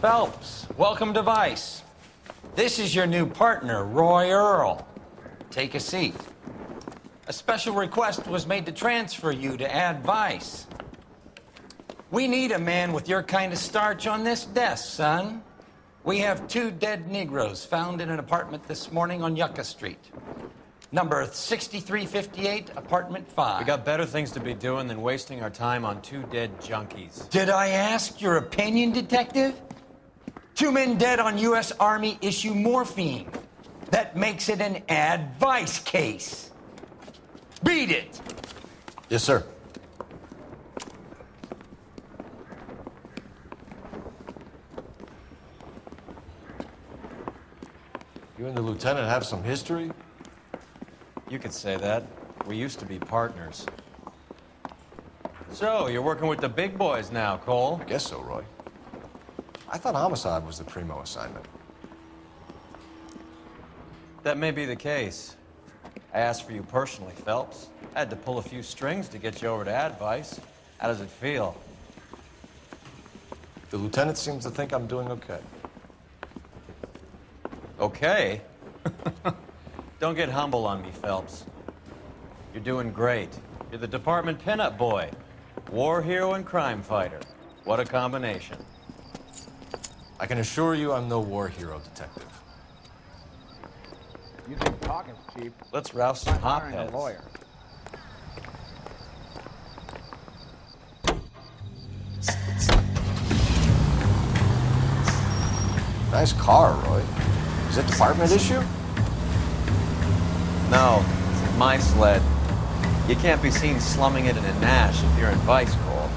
Phelps, welcome to Vice. This is your new partner, Roy Earl. Take a seat. A special request was made to transfer you to Ad Vice. We need a man with your kind of starch on this desk, son. We have 2 dead Negroes found in an apartment this morning on Yucca Street. Number 6358, apartment 5. We got better things to be doing than wasting our time on 2 dead junkies. Did I ask your opinion, detective? 2 men dead on U.S. Army issue morphine. That makes it an Ad Vice case. Beat it! Yes, sir. You and the lieutenant have some history? You could say that. We used to be partners. So, you're working with the big boys now, Cole? I guess so, Roy. I thought homicide was the primo assignment. That may be the case. I asked for you personally, Phelps. I had to pull a few strings to get you over to Ad Vice. How does it feel? The lieutenant seems to think I'm doing okay. Okay? Don't get humble on me, Phelps. You're doing great. You're the department pinup boy. War hero and crime fighter. What a combination. I can assure you I'm no war hero, detective. You think talking's cheap? Let's rouse some Hiring a hopheads. lawyer. Nice car, Roy. Is it department issue? No, it's my sled. You can't be seen slumming it in a Nash if you're in Vice, Cole.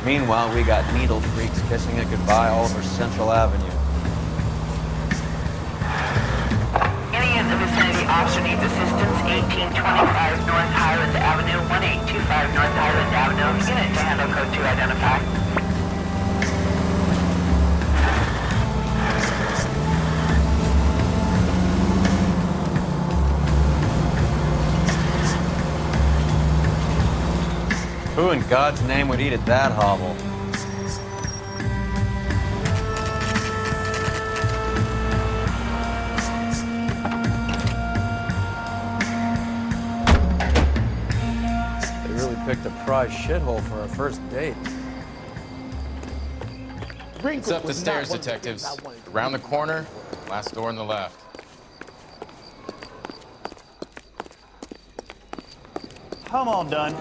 Meanwhile, we got needle freaks kissing it goodbye all over Central Avenue. Any in the vicinity officer needs assistance, 1825 North Highland Avenue, 1825 North Highland Avenue. Unit to handle code 2 identified. Who in God's name would eat at that hovel? They really picked a prize shithole for our first date. It's up the stairs, detectives. Around the corner, last door on the left. I'm all done.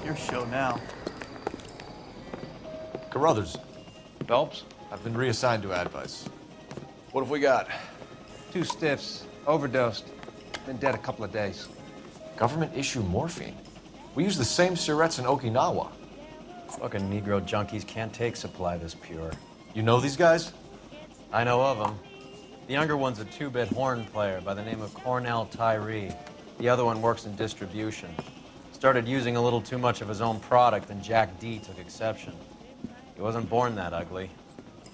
Your show now. Carruthers, Phelps? I've been reassigned to Ad Vice. What have we got? 2 stiffs, overdosed. Been dead a couple of days. Government issue morphine. We use the same syrettes in Okinawa. Fucking Negro junkies can't take supply this pure. You know these guys? I know of them. The younger one's a 2-bit horn player by the name of Cornell Tyree. The other one works in distribution. Started using a little too much of his own product, and Jack D took exception. He wasn't born that ugly.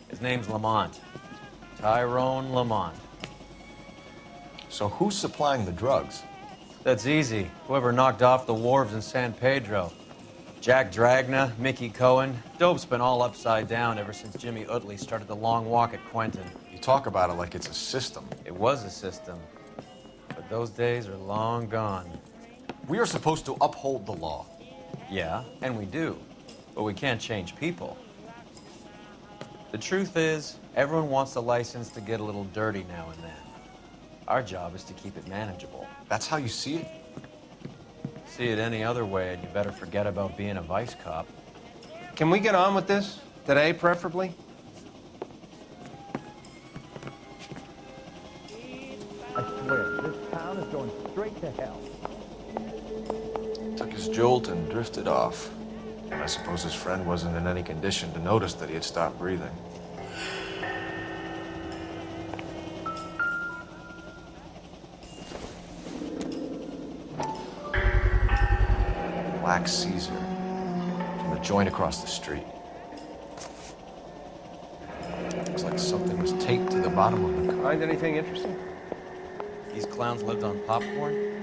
His name's Lamont. Tyrone Lamont. So who's supplying the drugs? That's easy. Whoever knocked off the wharves in San Pedro. Jack Dragna, Mickey Cohen. Dope's been all upside down ever since Jimmy Utley started the long walk at Quentin. You talk about it like it's a system. It was a system. But those days are long gone. We are supposed to uphold the law. Yeah, and we do. But we can't change people. The truth is, everyone wants a license to get a little dirty now and then. Our job is to keep it manageable. That's how you see it? See it any other way, and you better forget about being a vice cop. Can we get on with this? Today, preferably? I swear, this town is going straight to hell. Took his jolt and drifted off. And I suppose his friend wasn't in any condition to notice that he had stopped breathing. Black Caesar from the joint across the street. Looks like something was taped to the bottom of the car. Find anything interesting? These clowns lived on popcorn?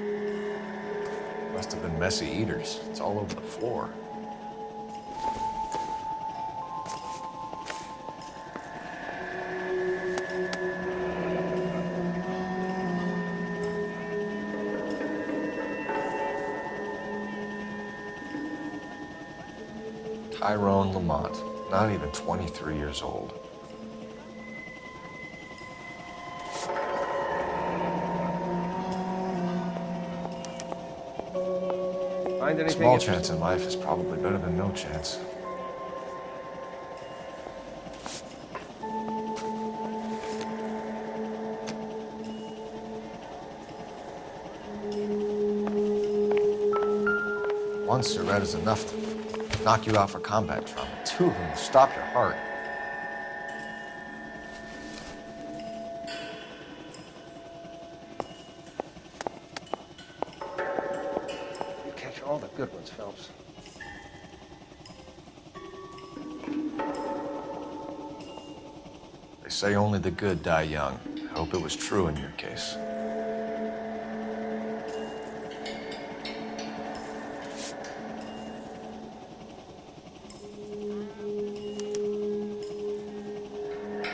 Must have been messy eaters. It's all over the floor. Tyrone Lamont, not even 23 years old. Small chance in life is probably better than no chance. One cigarette is enough to knock you out for combat trauma. Two of them will stop your heart. You catch all the good ones, Phelps. They say only the good die young. I hope it was true in your case.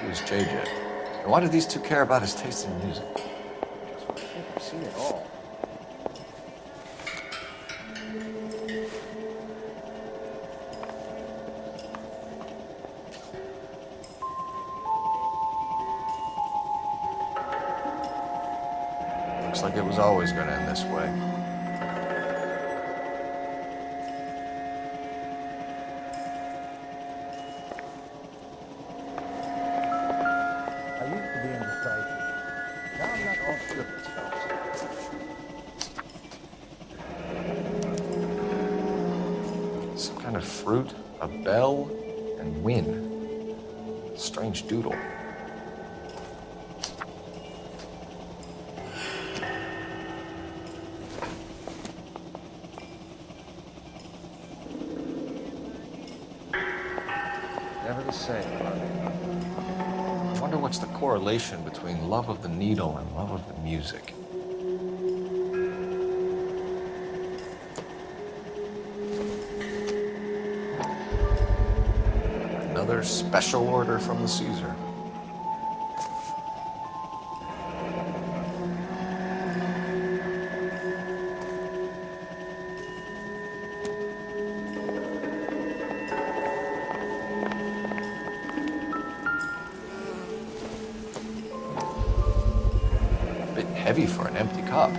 Who's JJ? And why do these two care about his taste in music? I think I've seen it all. Looks like it was always going to end this way. I used to be indecisive. Now I'm not all All the good ones, Phelps. Some kind of fruit, a bell, and win. Strange doodle. Never the same, are they? I wonder what's the correlation between love of the needle and love of the music. Another special order from the Caesar. A bit heavy for an empty cup.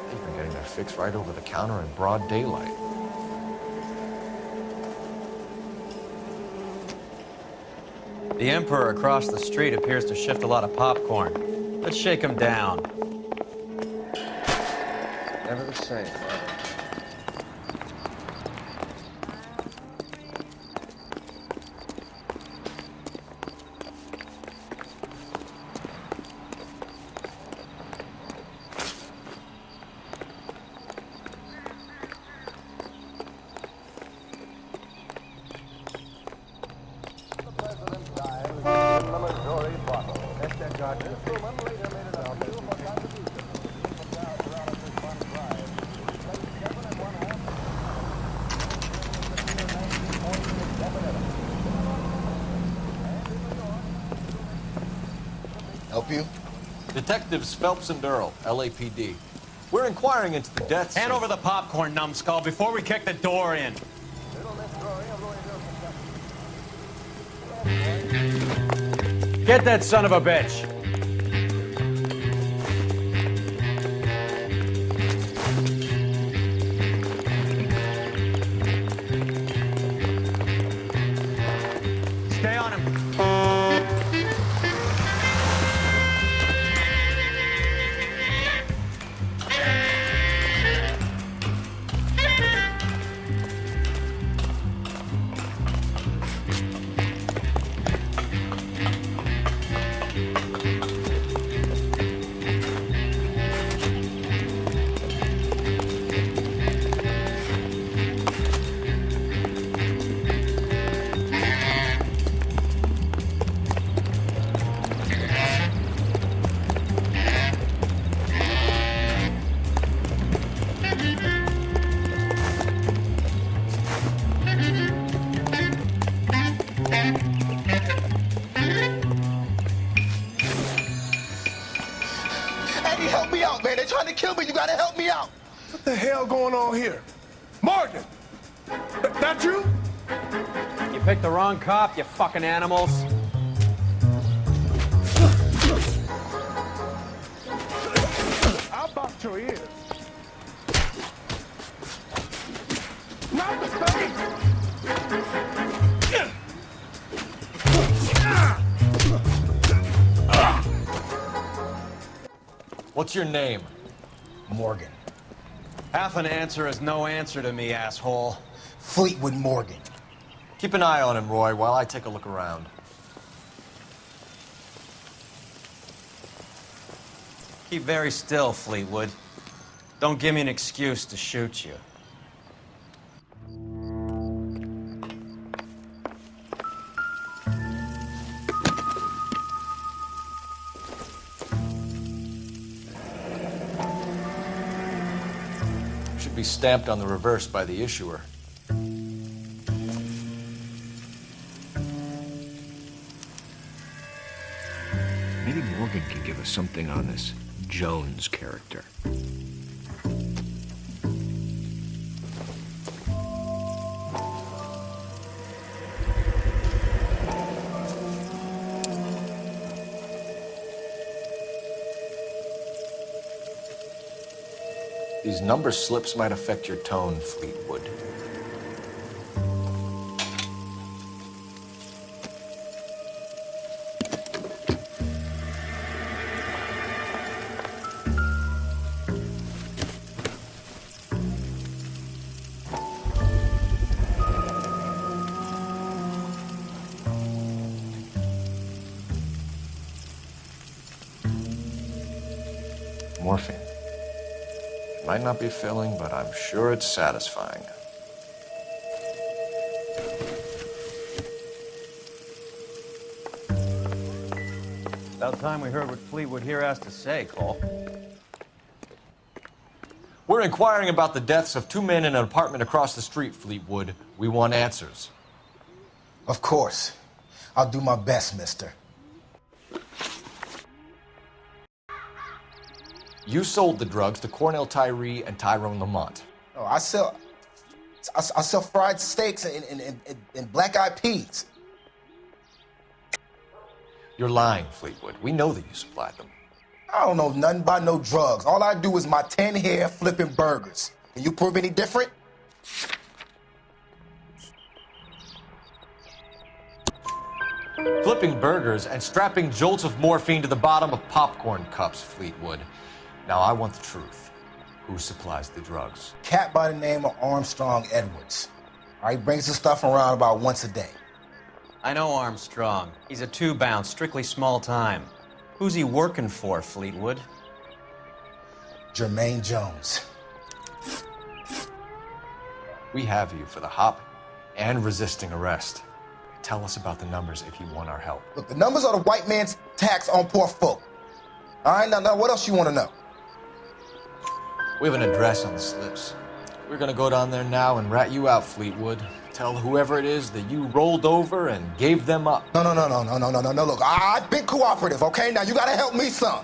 They've been getting their fix right over the counter in broad daylight. The Emperor across the street appears to shift a lot of popcorn. Let's shake him down. Never the same, are they? Help you? Detectives Phelps and Earl, LAPD. We're inquiring into the deaths Hand of- over the popcorn, numbskull, before we kick the door in. Get that son of a bitch! Stay on him. You gotta help me out. What the hell going on here? Morgan! That you? You picked the wrong cop, you fucking animals. I'll box your ears. Not the face! What's your name? Morgan. Half an answer is no answer to me, asshole. Fleetwood Morgan. Keep an eye on him, Roy, while I take a look around. Keep very still, Fleetwood. Don't give me an excuse to shoot you. Should be stamped on the reverse by the issuer. Maybe Morgan can give us something on this Jones character. These number slips might affect your tone, Fleetwood. Morphine. It might not be filling, but I'm sure it's satisfying. About time we heard what Fleetwood here has to say, Cole. We're inquiring about the deaths of two men in an apartment across the street, Fleetwood. We want answers. Of course. I'll do my best, mister. You sold the drugs to Cornell Tyree and Tyrone Lamont. Oh, I sell fried steaks and black-eyed peas. You're lying, Fleetwood. We know that you supplied them. I don't know nothing about no drugs. All I do is my 10 hair flipping burgers. Can you prove any different? Flipping burgers and strapping jolts of morphine to the bottom of popcorn cups, Fleetwood. Now, I want the truth. Who supplies the drugs? Cat by the name of Armstrong Edwards. All right, brings the stuff around about once a day. I know Armstrong. He's a two-bound, strictly small time. Who's he working for, Fleetwood? Jermaine Jones. We have you for the hop and resisting arrest. Tell us about the numbers if you want our help. Look, the numbers are the white man's tax on poor folk. All right, now, what else you want to know? We have an address on the slips. We're gonna go down there now and rat you out, Fleetwood. Tell whoever it is that you rolled over and gave them up. No. Look, I've been cooperative, okay? Now you gotta help me some.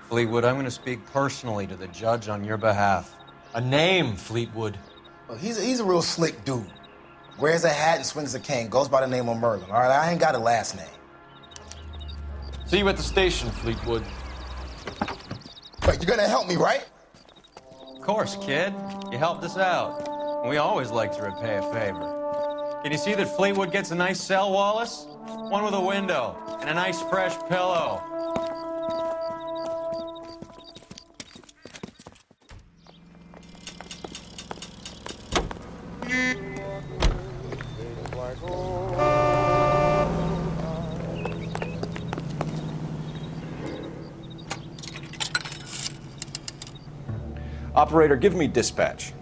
Fleetwood, I'm gonna speak personally to the judge on your behalf. A name, Fleetwood. Look, he's a real slick dude. Wears a hat and swings a cane. Goes by the name of Merlin. All right, I ain't got a last name. See you at the station, Fleetwood. Wait, you're gonna help me, right? Of course, kid. You helped us out. We always like to repay a favor. Can you see that Fleetwood gets a nice cell, Wallace? One with a window and a nice fresh pillow. Operator, give me dispatch.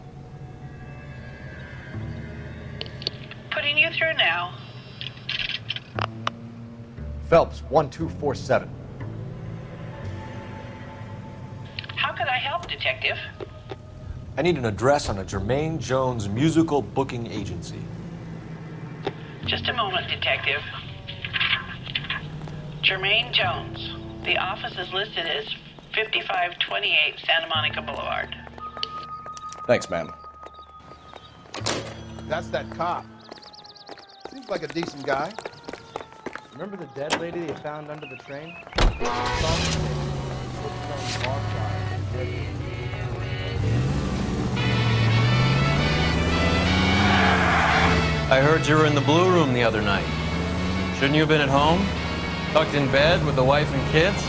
Putting you through now. Phelps, 1247. How could I help, Detective? I need an address on a Jermaine Jones musical booking agency. Just a moment, Detective. Jermaine Jones. The office is listed as 5528 Santa Monica Boulevard. Thanks, ma'am. That's that cop. Seems like a decent guy. Remember the dead lady they found under the train? I heard you were in the Blue Room the other night. Shouldn't you have been at home? Tucked in bed with the wife and kids?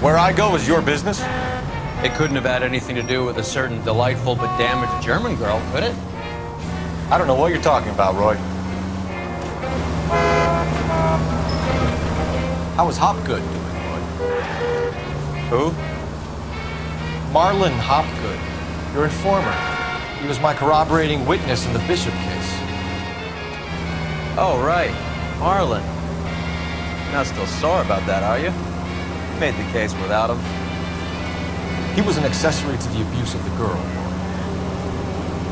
Where I go is your business? It couldn't have had anything to do with a certain delightful but damaged German girl, could it? I don't know what you're talking about, Roy. How was Hopgood doing, Roy? Who? Marlon Hopgood, your informer. He was my corroborating witness in the Bishop case. Oh, right. Marlon. You're not still sore about that, are you? You made the case without him. He was an accessory to the abuse of the girl.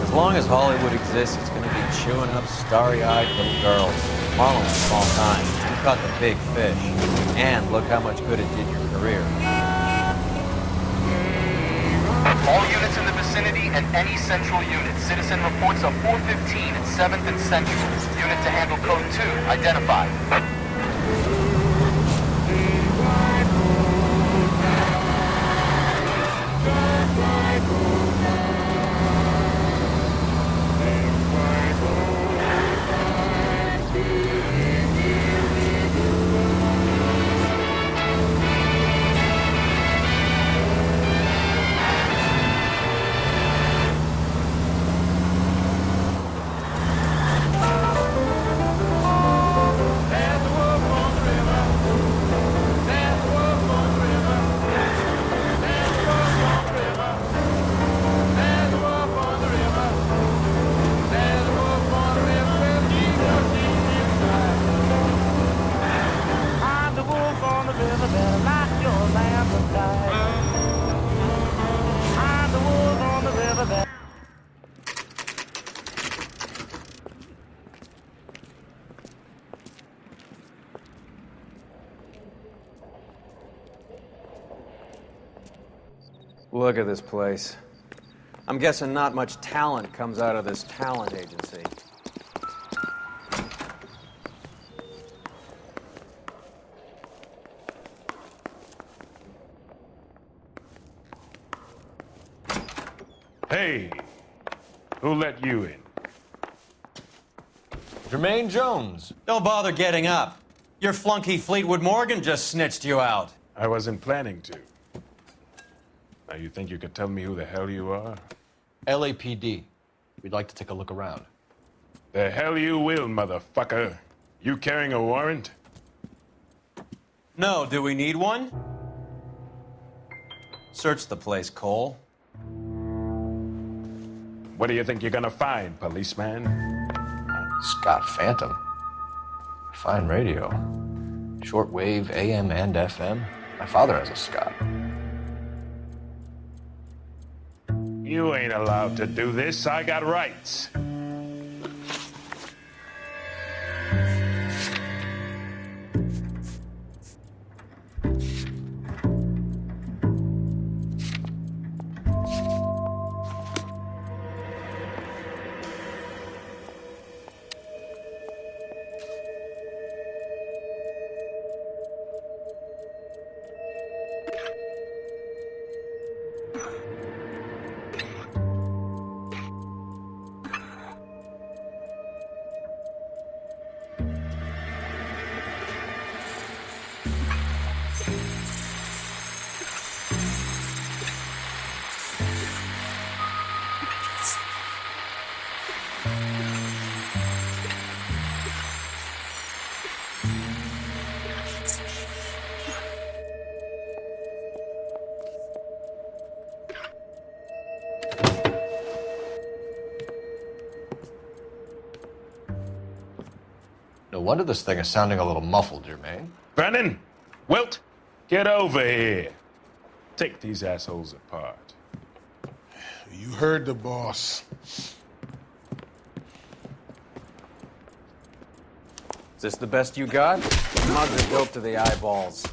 As long as Hollywood exists, it's going to be chewing up starry-eyed little girls. Marlon was small time. You caught the big fish. And look how much good it did your career. All units in the vicinity and any central unit. Citizen reports of 415 at 7th and Central. Unit to handle code 2, identified. Look at this place. I'm guessing not much talent comes out of this talent agency. Hey, who let you in? Jermaine Jones. Don't bother getting up. Your flunky Fleetwood Morgan just snitched you out. I wasn't planning to. Now, you think you could tell me who the hell you are? LAPD. We'd like to take a look around. The hell you will, motherfucker. You carrying a warrant? No, do we need one? Search the place, Cole. What do you think you're gonna find, policeman? Scott Phantom. Fine radio. Shortwave, AM and FM. My father has a Scott. You ain't allowed to do this. I got rights. No wonder this thing is sounding a little muffled, Jermaine. Brennan! Wilt! Get over here. Take these assholes apart. You heard the boss. Is this the best you got? Mugs are dope to the eyeballs.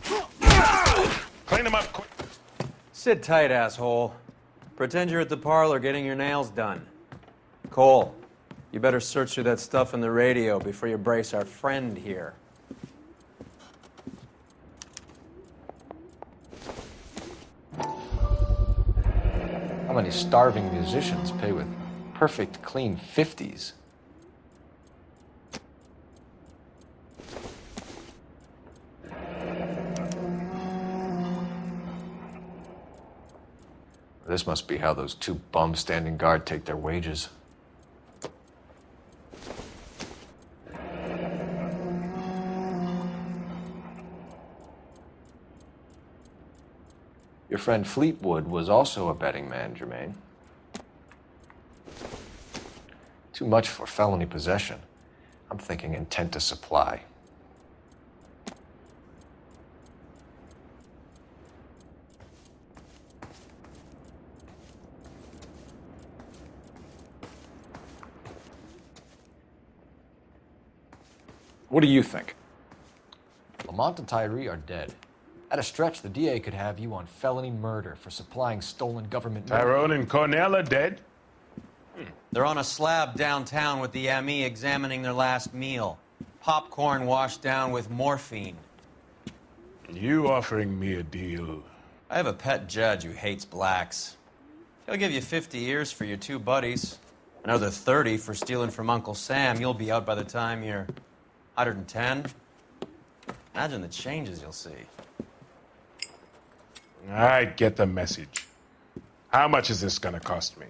Clean them up quick. Sit tight, asshole. Pretend you're at the parlor getting your nails done. Cole, you better search through that stuff in the radio before you brace our friend here. How many starving musicians pay with perfect, clean 50s? This must be how those two bums standing guard take their wages. Your friend Fleetwood was also a betting man, Jermaine. Too much for felony possession. I'm thinking intent to supply. What do you think? Lamont and Tyree are dead. At a stretch, the DA could have you on felony murder for supplying stolen government... Tyrone and Cornell are dead? They're on a slab downtown with the ME examining their last meal. Popcorn washed down with morphine. You offering me a deal? I have a pet judge who hates blacks. He'll give you 50 years for your two buddies. Another 30 for stealing from Uncle Sam. You'll be out by the time you're 110. Imagine the changes you'll see. I get the message. How much is this gonna cost me?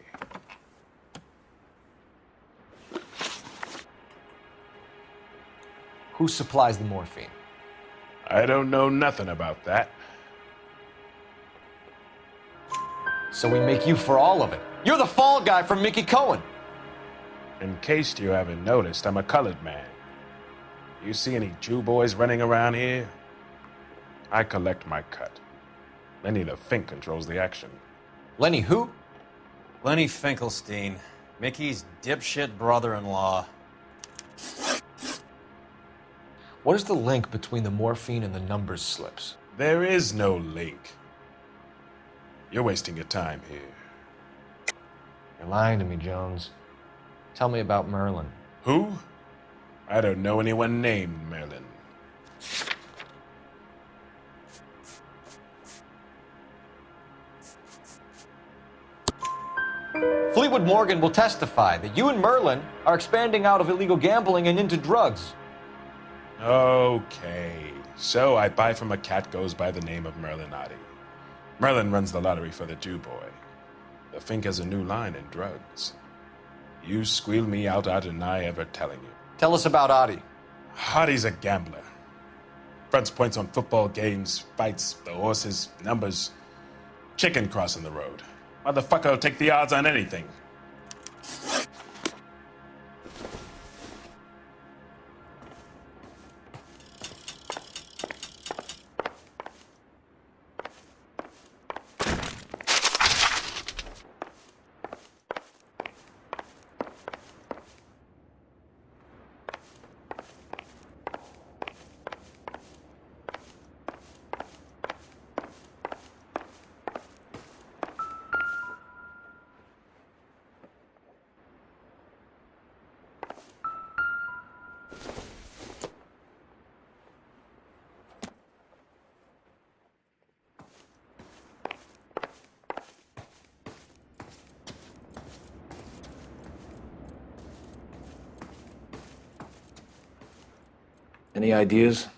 Who supplies the morphine? I don't know nothing about that. So we make you for all of it. You're the fall guy from Mickey Cohen. In case you haven't noticed, I'm a colored man. You see any Jew boys running around here? I collect my cut. Lenny the Fink controls the action. Lenny who? Lenny Finkelstein, Mickey's dipshit brother-in-law. What is the link between the morphine and the numbers slips? There is no link. You're wasting your time here. You're lying to me, Jones. Tell me about Merlin. Who? I don't know anyone named Merlin. Fleetwood Morgan will testify that you and Merlin are expanding out of illegal gambling and into drugs. Okay, so I buy from a cat goes by the name of Merlin Oddie. Merlin runs the lottery for the Jew boy. The Fink has a new line in drugs. You squeal me out, I deny ever telling you. Tell us about Oddie. Oddie's a gambler. Fronts points on football games, fights, the horses, numbers. Chicken crossing the road. Motherfucker will take the odds on anything. Any ideas?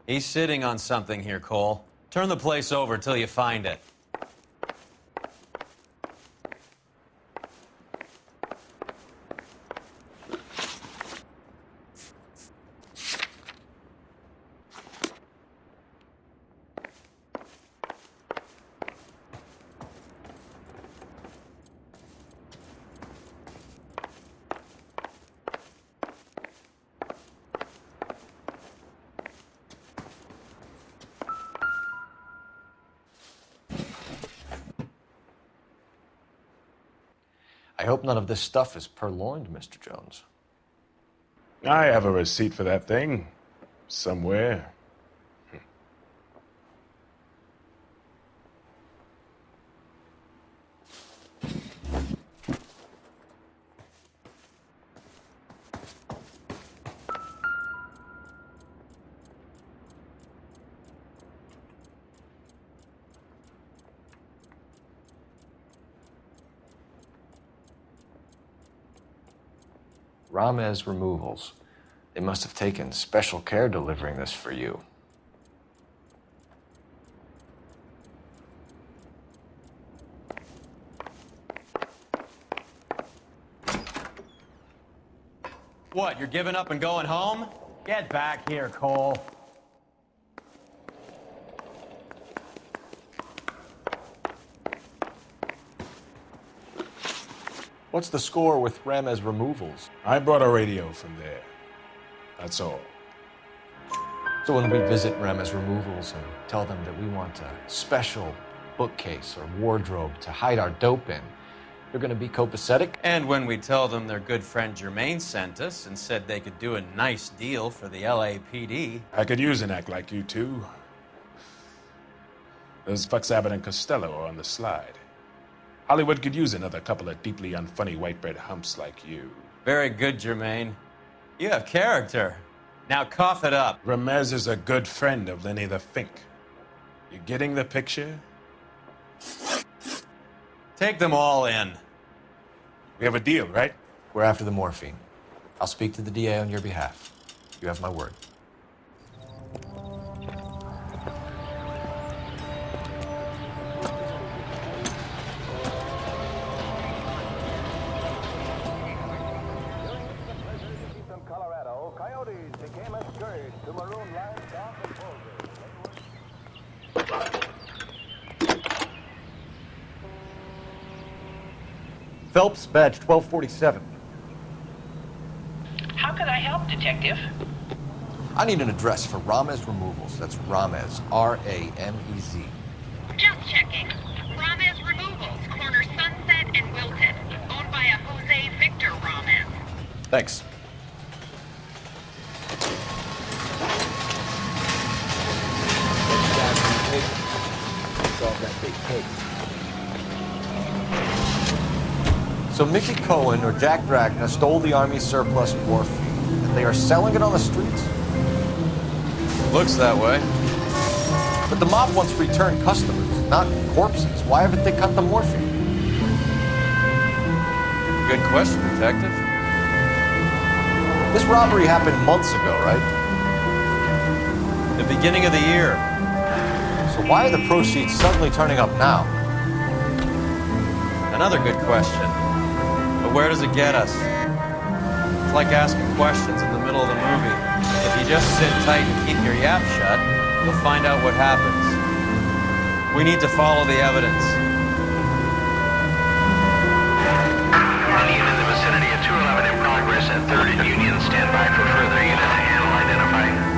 He's sitting on something here, Cole. Turn the place over till you find it. I hope none of this stuff is purloined, Mr. Jones. I have a receipt for that thing. Somewhere. Ramez Removals. They must have taken special care delivering this for you. What, you're giving up and going home? Get back here, Cole. What's the score with Ramez Removals? I brought a radio from there. That's all. So when we visit Ramez Removals and tell them that we want a special bookcase or wardrobe to hide our dope in, they're gonna be copacetic? And when we tell them their good friend Jermaine sent us and said they could do a nice deal for the LAPD. I could use an act like you two. Those fucks Abbott and Costello are on the slide. Hollywood could use another couple of deeply unfunny white bread humps like you. Very good, Jermaine. You have character. Now cough it up. Ramez is a good friend of Lenny the Fink. You getting the picture? Take them all in. We have a deal, right? We're after the morphine. I'll speak to the DA on your behalf. You have my word. Phelps, badge 1247. How can I help, Detective? I need an address for Ramez Removals. That's Ramez, R-A-M-E-Z. Just checking. Ramez Removals, corner Sunset and Wilton. Owned by a Jose Victor Ramez. Thanks. So Mickey Cohen or Jack Dragna stole the Army's surplus morphine, and they are selling it on the streets? Looks that way. But the mob wants returned customers, not corpses. Why haven't they cut the morphine? Good question, Detective. This robbery happened months ago, right? The beginning of the year. So why are the proceeds suddenly turning up now? Another good question. But where does it get us? It's like asking questions in the middle of the movie. If you just sit tight and keep your yap shut, you'll find out what happens. We need to follow the evidence. One unit in the vicinity of 211 in progress at 3rd and Union. Stand by for further unit to handle identifying.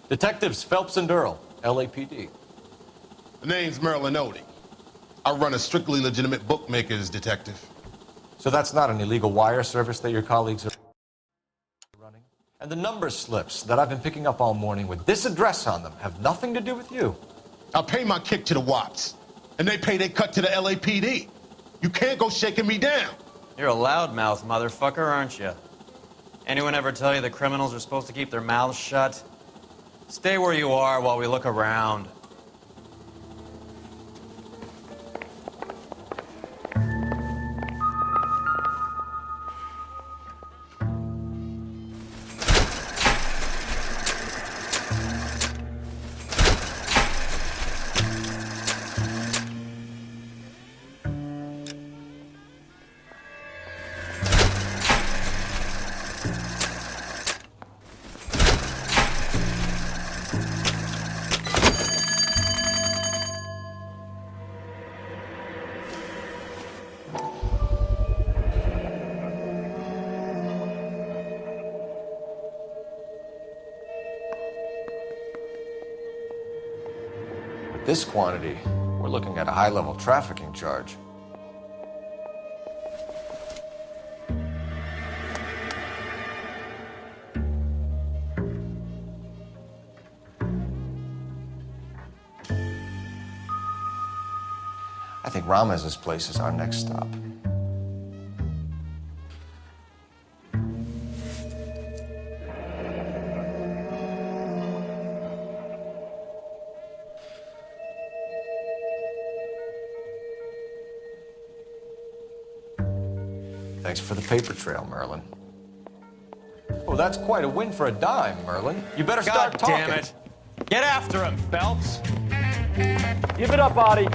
Detectives Phelps and Earl, LAPD. The name's L.A.Noire. I run a strictly legitimate bookmaker's detective. So that's not an illegal wire service that your colleagues are running? And the number slips that I've been picking up all morning with this address on them have nothing to do with you. I pay my kick to the Wops, and they pay their cut to the LAPD. You can't go shaking me down. You're a loudmouth motherfucker, aren't you? Anyone ever tell you that criminals are supposed to keep their mouths shut? Stay where you are while we look around. this quantity, we're looking at a high-level trafficking charge. I think Ramez's place is our next stop. Thanks for the paper trail, Merlin. Oh, that's quite a win for a dime, Merlin. You better start talking. God damn it. Get after him, Phelps. Give it up, Audie.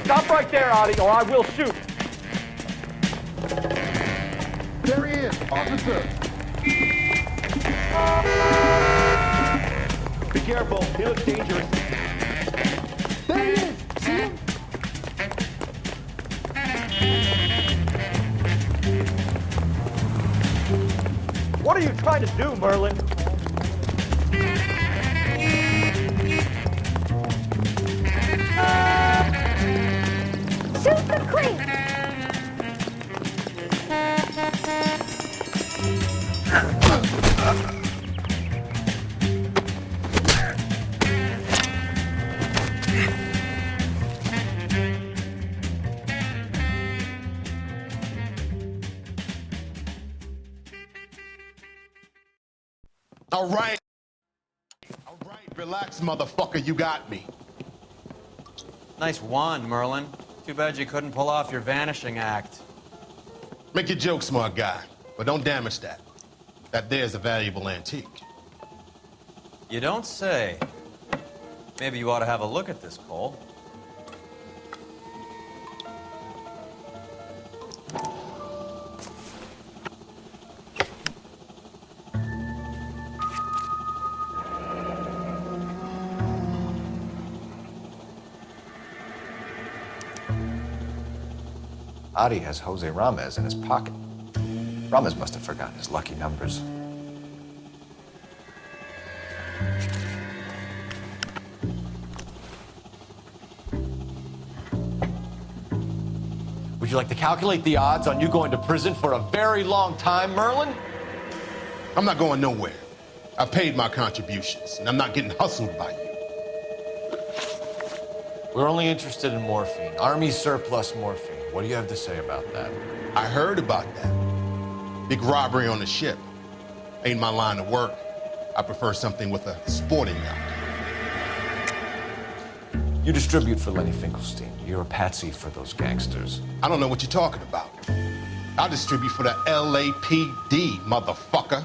Stop right there, Audie, or I will shoot. There he is, officer. Be careful, he looks dangerous. There he is. See him? What are you trying to do, Merlin? Shoot the creep! All right. All right, relax, motherfucker. You got me. Nice wand, Merlin. Too bad you couldn't pull off your vanishing act. Make your joke, smart guy, but don't damage that. That there's a valuable antique. You don't say. Maybe you ought to have a look at this, Cole. Adi has Jose Ramez in his pocket. Ramez must have forgotten his lucky numbers. Would you like to calculate the odds on you going to prison for a very long time, Merlin? I'm not going nowhere. I paid my contributions, and I'm not getting hustled by you. We're only interested in morphine. Army surplus morphine. What do you have to say about that? I heard about that. Big robbery on the ship. Ain't my line of work. I prefer something with a sporting outcome. You distribute for Lenny Finkelstein. You're a patsy for those gangsters. I don't know what you're talking about. I distribute for the LAPD, motherfucker.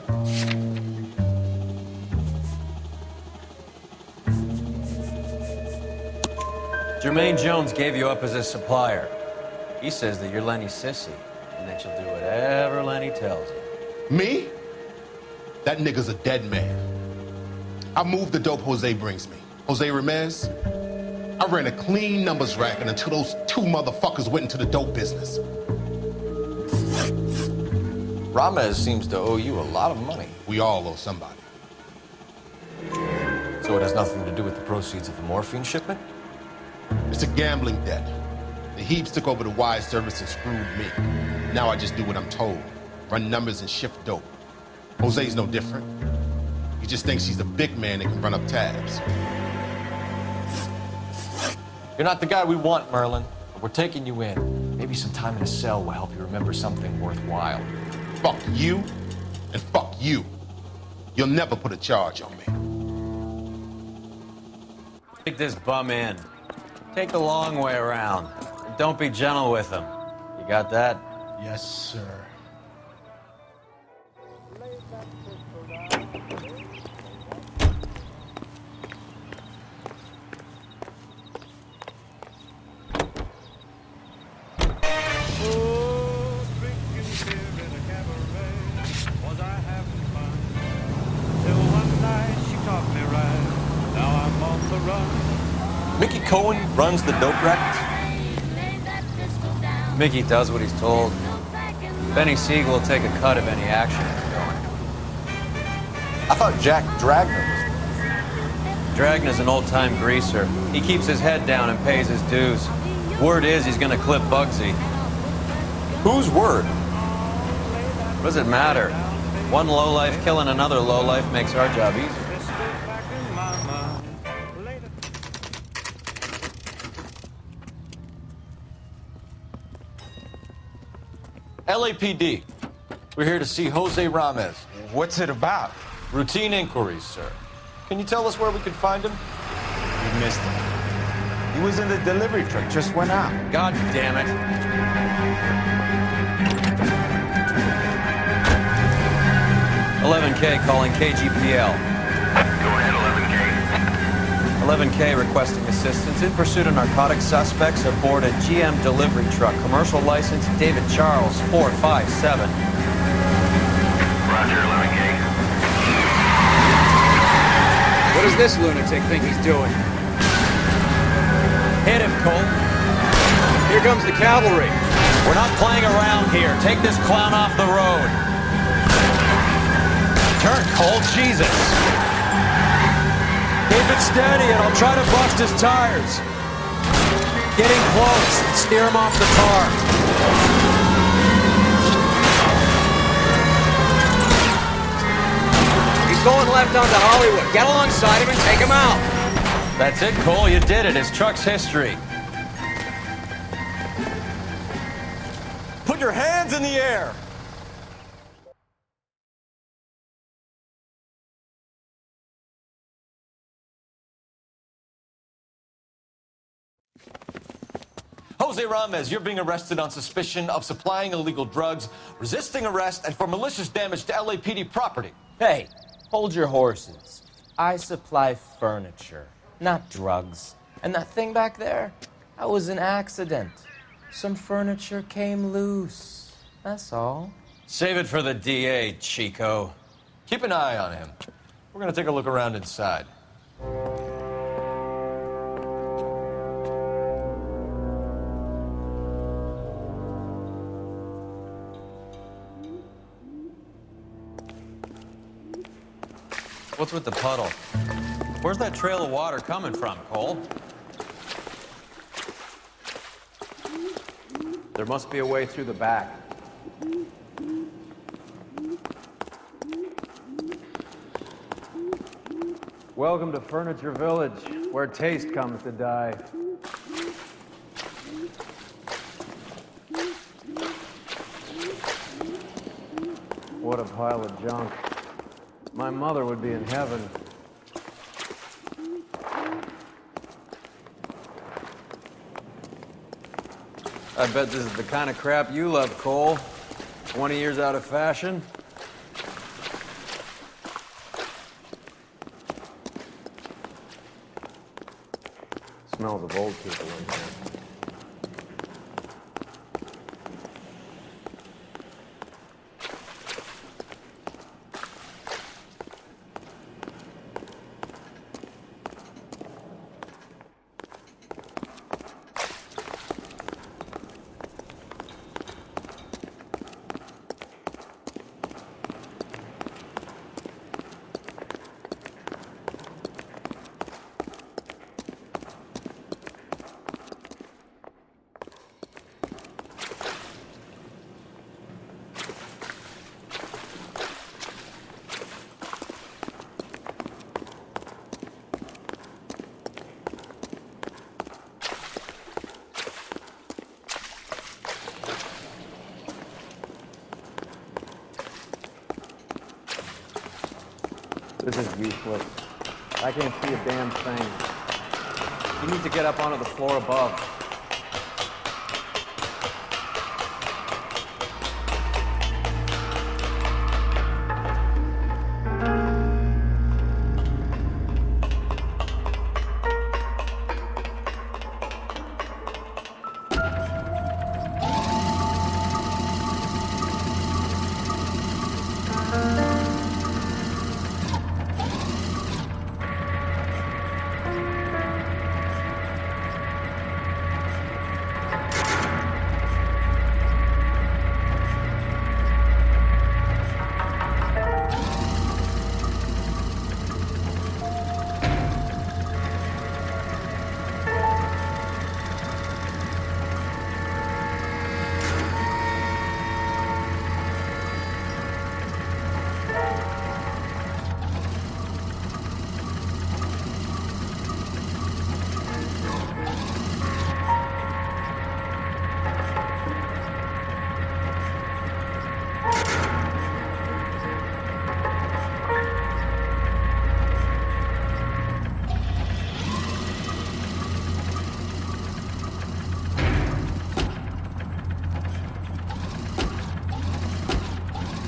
Jermaine Jones gave you up as his supplier. He says that you're Lenny's sissy, and that you'll do whatever Lenny tells you. Me? That nigga's a dead man. I moved the dope Jose brings me. Jose Ramez? I ran a clean numbers racket until those two motherfuckers went into the dope business. Ramez seems to owe you a lot of money. We all owe somebody. So it has nothing to do with the proceeds of the morphine shipment? It's a gambling debt. The Heaps took over the wire service and screwed me. Now I just do what I'm told. Run numbers and shift dope. Jose's no different. He just thinks he's a big man that can run up tabs. You're not the guy we want, Merlin. But we're taking you in. Maybe some time in a cell will help you remember something worthwhile. Fuck you, and fuck you. You'll never put a charge on me. Take this bum in. Take the long way around. And don't be gentle with him. You got that? Yes, sir. Till one night she caught me right Cohen runs the dope records? Mickey does what he's told. Benny Siegel will take a cut of any action he's going. I thought Jack Dragner was. Dragner's an old-time greaser. He keeps his head down and pays his dues. Word is he's gonna clip Bugsy. Whose word? What does it matter? One lowlife killing another lowlife makes our job easier. LAPD. We're here to see Jose Ramez. What's it about? Routine inquiries, sir. Can you tell us where we can find him? You missed him. He was in the delivery truck, just went out. God damn it. $11K calling KGPL. Go ahead, 11K. 11K requesting assistance in pursuit of narcotic suspects aboard a GM delivery truck. Commercial license David Charles 457. Roger, 11K. What does this lunatic think he's doing? Hit him, Cole. Here comes the cavalry. We're not playing around here. Take this clown off the road. Turn, Cole. Jesus. Keep it steady and I'll try to bust his tires. Getting close. Steer him off the tar. He's going left onto Hollywood. Get alongside him and take him out. That's it, Cole. You did it. His truck's history. Put your hands in the air! Jose Ramez, you're being arrested on suspicion of supplying illegal drugs, resisting arrest, and for malicious damage to LAPD property. Hey, hold your horses. I supply furniture, not drugs. And that thing back there, that was an accident. Some furniture came loose. That's all. Save it for the DA, Chico. Keep an eye on him. We're gonna take a look around inside. What's with the puddle? Where's that trail of water coming from, Cole? There must be a way through the back. Welcome to Furniture Village, where taste comes to die. What a pile of junk. My mother would be in heaven. I bet this is the kind of crap you love, Cole. 20 years out of fashion. Smells of old people in here. This is useless. I can't see a damn thing. You need to get up onto the floor above.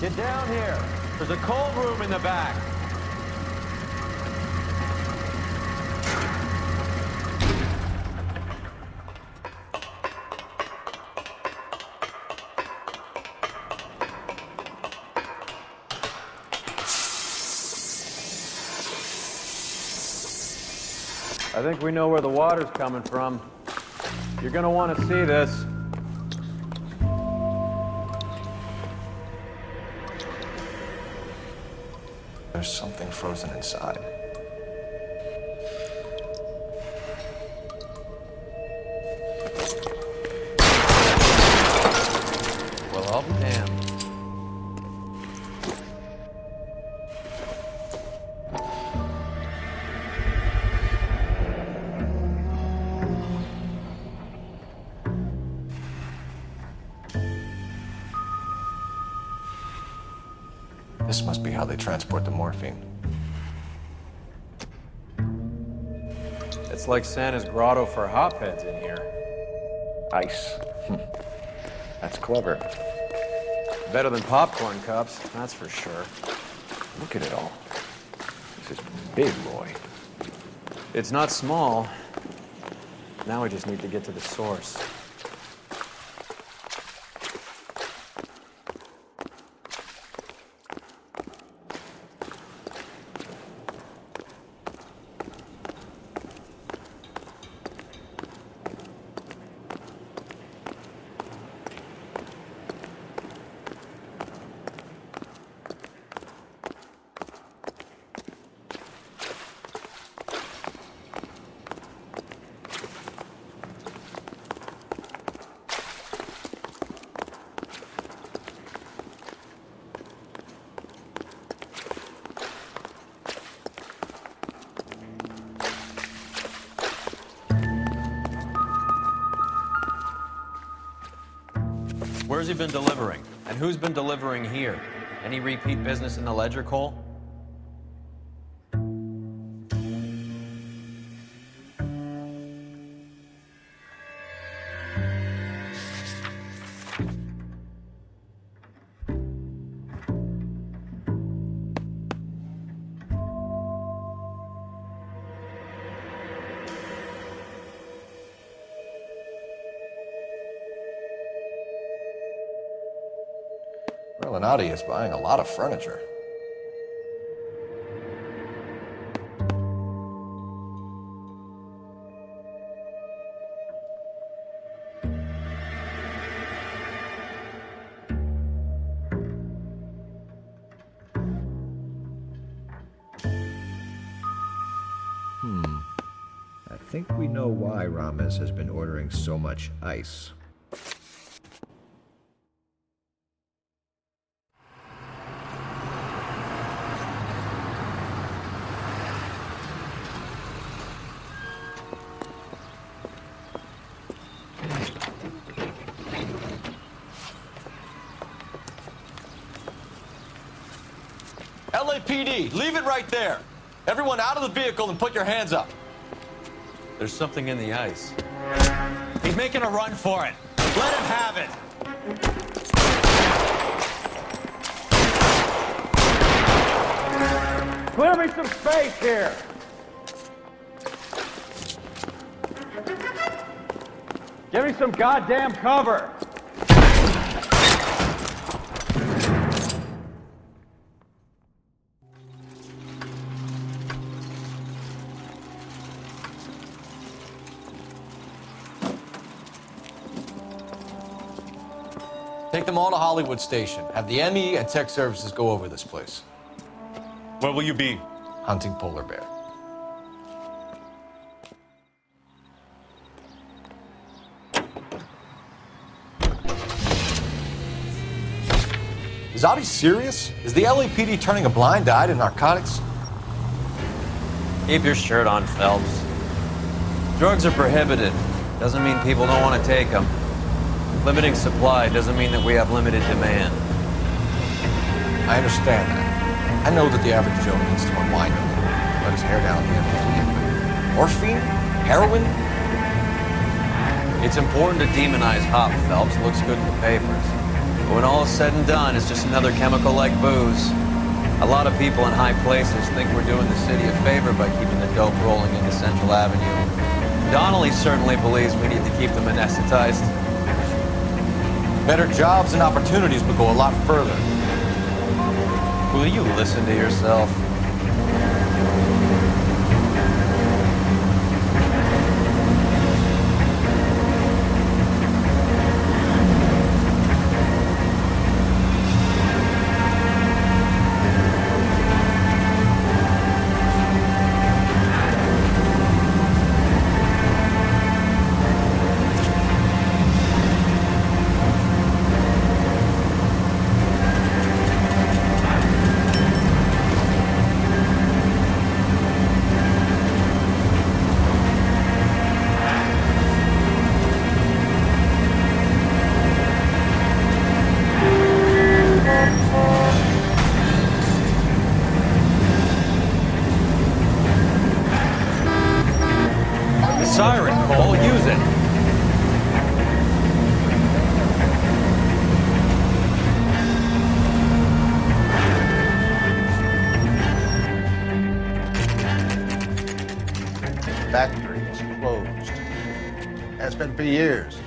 Get down here. There's a cold room in the back. I think we know where the water's coming from. You're gonna want to see this. There's something frozen inside. Well, I'll be damned. This must be how they transport the morphine. It's like Santa's grotto for hotbeds in here. Ice. That's clever. Better than popcorn cups, that's for sure. Look at it all. This is big, boy. It's not small. Now we just need to get to the source. Where's he been delivering? And who's been delivering here? Any repeat business in the ledger, Cole? L.A.Noire is buying a lot of furniture. I think we know why Ramos has been ordering so much ice. LAPD, leave it right there. Everyone out of the vehicle and put your hands up. There's something in the ice. He's making a run for it. Let him have it. Clear me some space here. Give me some goddamn cover. Take them all to Hollywood Station. Have the ME and tech services go over this place. Where will you be? Hunting polar bear. Is Avi serious? Is the LAPD turning a blind eye to narcotics? Keep your shirt on, Phelps. Drugs are prohibited. Doesn't mean people don't want to take them. Limiting supply doesn't mean that we have limited demand. I understand that. I know that the average Joe needs to unwind a little, let his hair down the end of the week. Morphine? Heroin? It's important to demonize hop, Phelps. Looks good in the papers. But When all is said and done, it's just another chemical like booze. A lot of people in high places think we're doing the city a favor by keeping the dope rolling into Central Avenue. Donnelly certainly believes we need to keep them anesthetized. Better jobs and opportunities would go a lot further. Will you listen to yourself? Siren, Cole, use it. Factory is closed. Has been for years.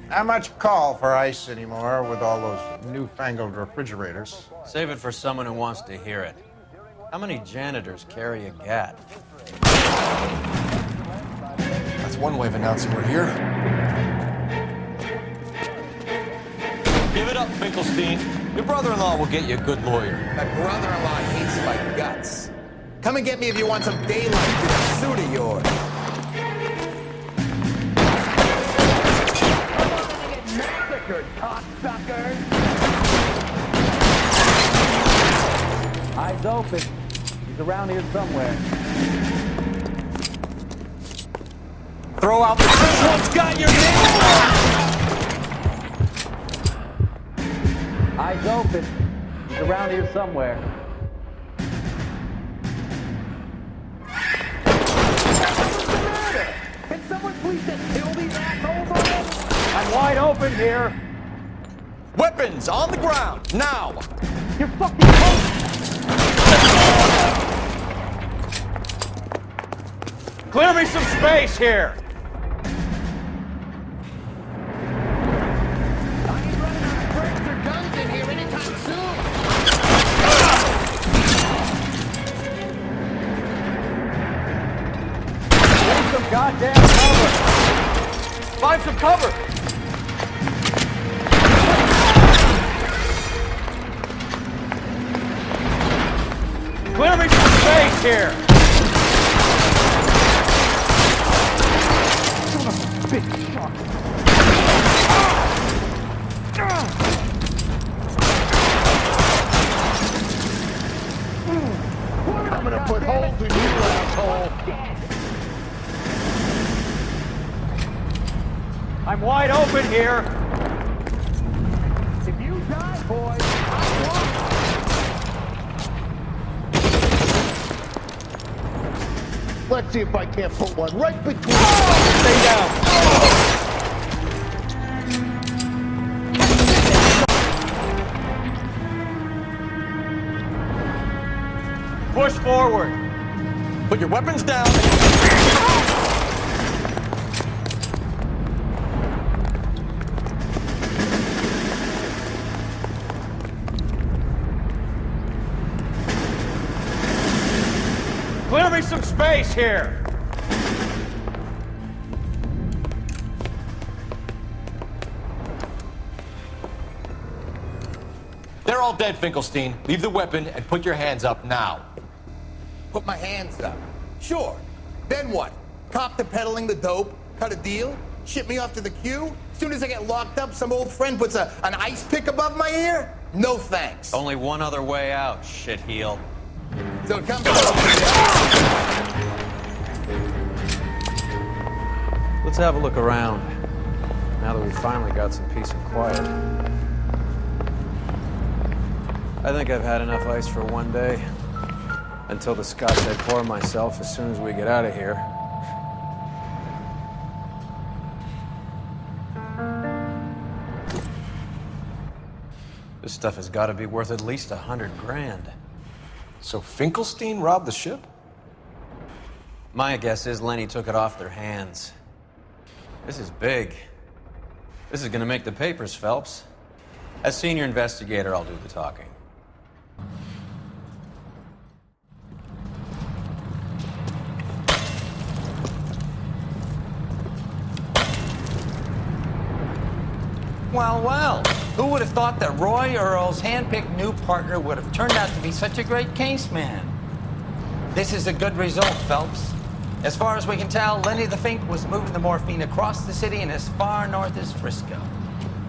Not much call for ice anymore with all those newfangled refrigerators. Save it for someone who wants to hear it. How many janitors carry a gat? That's one way of announcing we're here. Give it up, Finkelstein. Your brother-in-law will get you a good lawyer. My brother-in-law hates my guts. Come and get me if you want some daylight to that suit of yours. Massacred, cocksuckers! Eyes open. He's around here somewhere. Throw out the... This one's got your name! Eyes open. He's around here somewhere. What's the matter? Can someone please just kill these assholes already? I'm wide open here. Weapons on the ground, now! You're fucking close. Clear me some space here! Goddamn cover! Find some cover! Clear me some space here! Big shot. I'm gonna put holes in you, asshole! I'm wide open here! If you die, boys, I won't. Let's see if I can't put one right between. Stay down! Push forward! Put your weapons down! Clear me some space here! They're all dead, Finkelstein. Leave the weapon and put your hands up now. Put my hands up. Sure. Then what? Cop to peddling the dope? Cut a deal? Ship me off to the queue? Soon as I get locked up, some old friend puts an ice pick above my ear? No thanks. Only one other way out, shitheel. So it comes Let's have a look around, now that we finally got some peace and quiet. I think I've had enough ice for one day. Until the scotch I pour myself as soon as we get out of here. This stuff has got to be worth at least 100 grand. So Finkelstein robbed the ship? My guess is Lenny took it off their hands. This is big. This is gonna make the papers, Phelps. As senior investigator, I'll do the talking. Well, well, who would have thought that Roy Earle's hand-picked new partner would have turned out to be such a great case man? This is a good result, Phelps. As far as we can tell, Lenny the Fink was moving the morphine across the city and as far north as Frisco.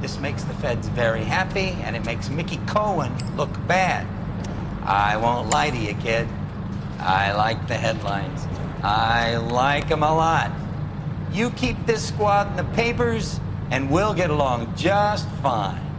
This makes the feds very happy, and it makes Mickey Cohen look bad. I won't lie to you, kid. I like the headlines. I like them a lot. You keep this squad in the papers, and we'll get along just fine.